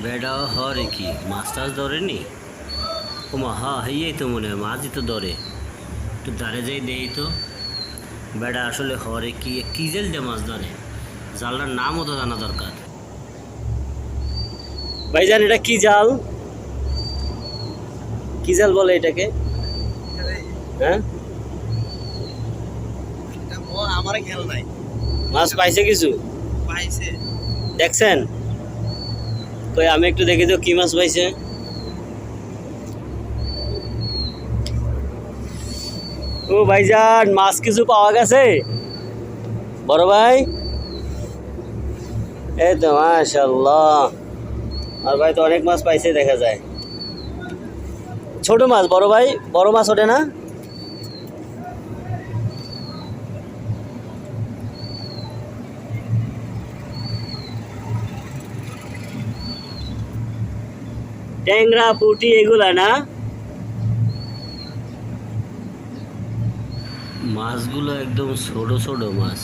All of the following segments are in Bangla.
বেড়া হরে কি মাছ টাছ ধরেনি? ও মা, হ্যাঁ হইয়াই তো মনে হয় মাছই তো ধরে। একটু দাঁড়ে যাই দেই তো। বেড়া আসলে হরে কি কি জেল দিয়ে মাছ ধরে? জালটার নামও তো জানা দরকার। ভাইজান, এটা কি জাল? কি জাল বলে এটাকে? হ্যাঁ, আমার খেয়াল নাই। মাছ পাইছে কিছু? পাইছে। দেখছেন? কই আমি একটু দেখি তো কি মাছ পাইছে। ও ভাইজান, মাছ কিছু পাওয়া গেছে? বড় ভাই, এই তো মাশাআল্লাহ। আর ভাই তো অনেক মাছ পাইছে দেখা যায়। ছোট মাছ বড় ভাই, বড় মাছ ওঠে না? ট্যাংরা পুঁটি এগুলা না? মাছগুলো একদম ছোট ছোট মাছ,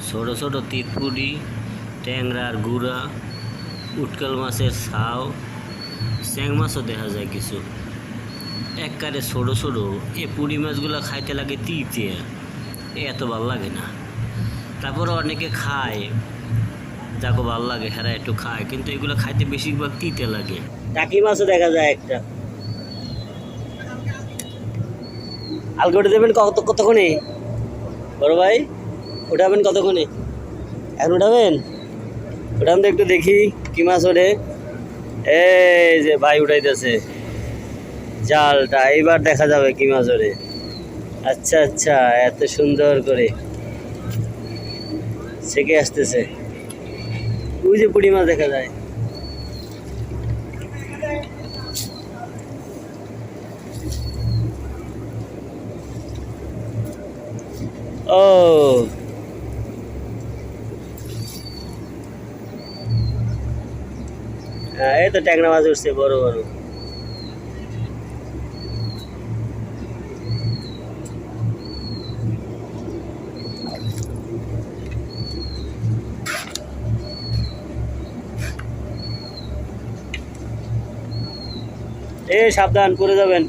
ছোট ছোট তিতপুরি, ট্যাংরার গুঁড়া, উটকাল মাছের ছাও, স্যাং মাছও দেখা যায় কিছু। একবারে ছোট ছোট। এ পুঁটি মাছগুলো খাইতে লাগে তিতে, এত ভাল লাগে না। তারপরে অনেকে খায়, যাকে ভাল লাগে হ্যাঁ একটু খায়, কিন্তু এগুলো খাইতে বেশিরভাগ তিতে লাগে। টাকি মাছও দেখা যায় একটা। আলগোটে দেবেন কতক্ষণে বড় ভাই? উঠাবেন কতক্ষণে? এখন উঠাবেন? উঠান তো একটু দেখি কি মাছ ওঠে। এই যে ভাই উঠাইতেছে জালটা, এইবার দেখা যাবে কি মাছ ওঠে। আচ্ছা আচ্ছা, এত সুন্দর করে ছেকে আসতেছে। ওই যে পুঁটি মাছ দেখা যায়। ও হ্যাঁ, এই তো ট্যাংরা মাছ উঠছে বড় বড়। এ সাবধান, পড়ে যাবেন।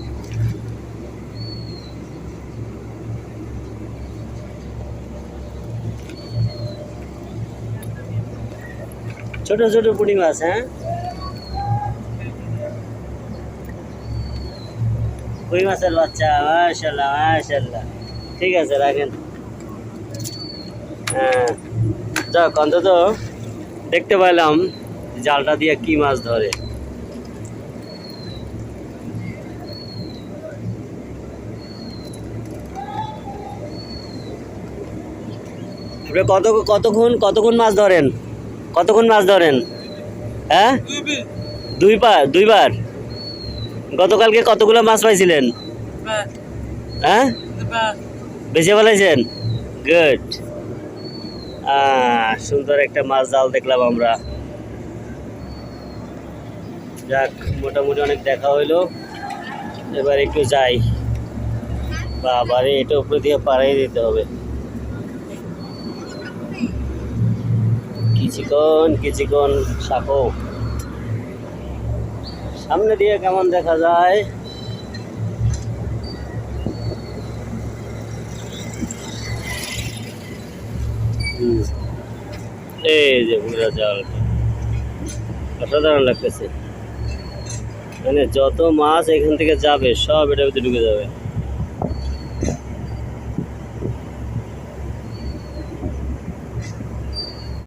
ছোট ছোট পুঁটি মাছ। হ্যাঁ, কই মাছের বাচ্চা, মাশাআল্লাহ মাশাআল্লাহ। ঠিক আছে, রাখেন। হ্যাঁ, যাক অন্তত দেখতে পাইলাম জালটা দিয়ে কি মাছ ধরে। আপনি কতক্ষণ মাছ ধরেন? কতক্ষণ মাছ ধরেন? হ্যাঁ, দুইবার। গতকালকে কতগুলো মাছ পাইছিলেন? হ্যাঁ, বেশি ফেলাইছেন। গুড। সুন্দর একটা মাছ জাল দেখলাম আমরা। যাক, মোটামুটি অনেক দেখা হইলো। এবার একটু যাই। বাবারে, এটা উপরে দিয়ে পাড়াই দিতে হবে। কিছুক্ষণ সাঁকো। সামনে দিয়ে কেমন দেখা যায়। এই যে ঘুরা জাল, অসাধারণ লাগতেছে। মানে যত মাছ এখান থেকে যাবে সব এটার ভিতরে ঢুকে যাবে।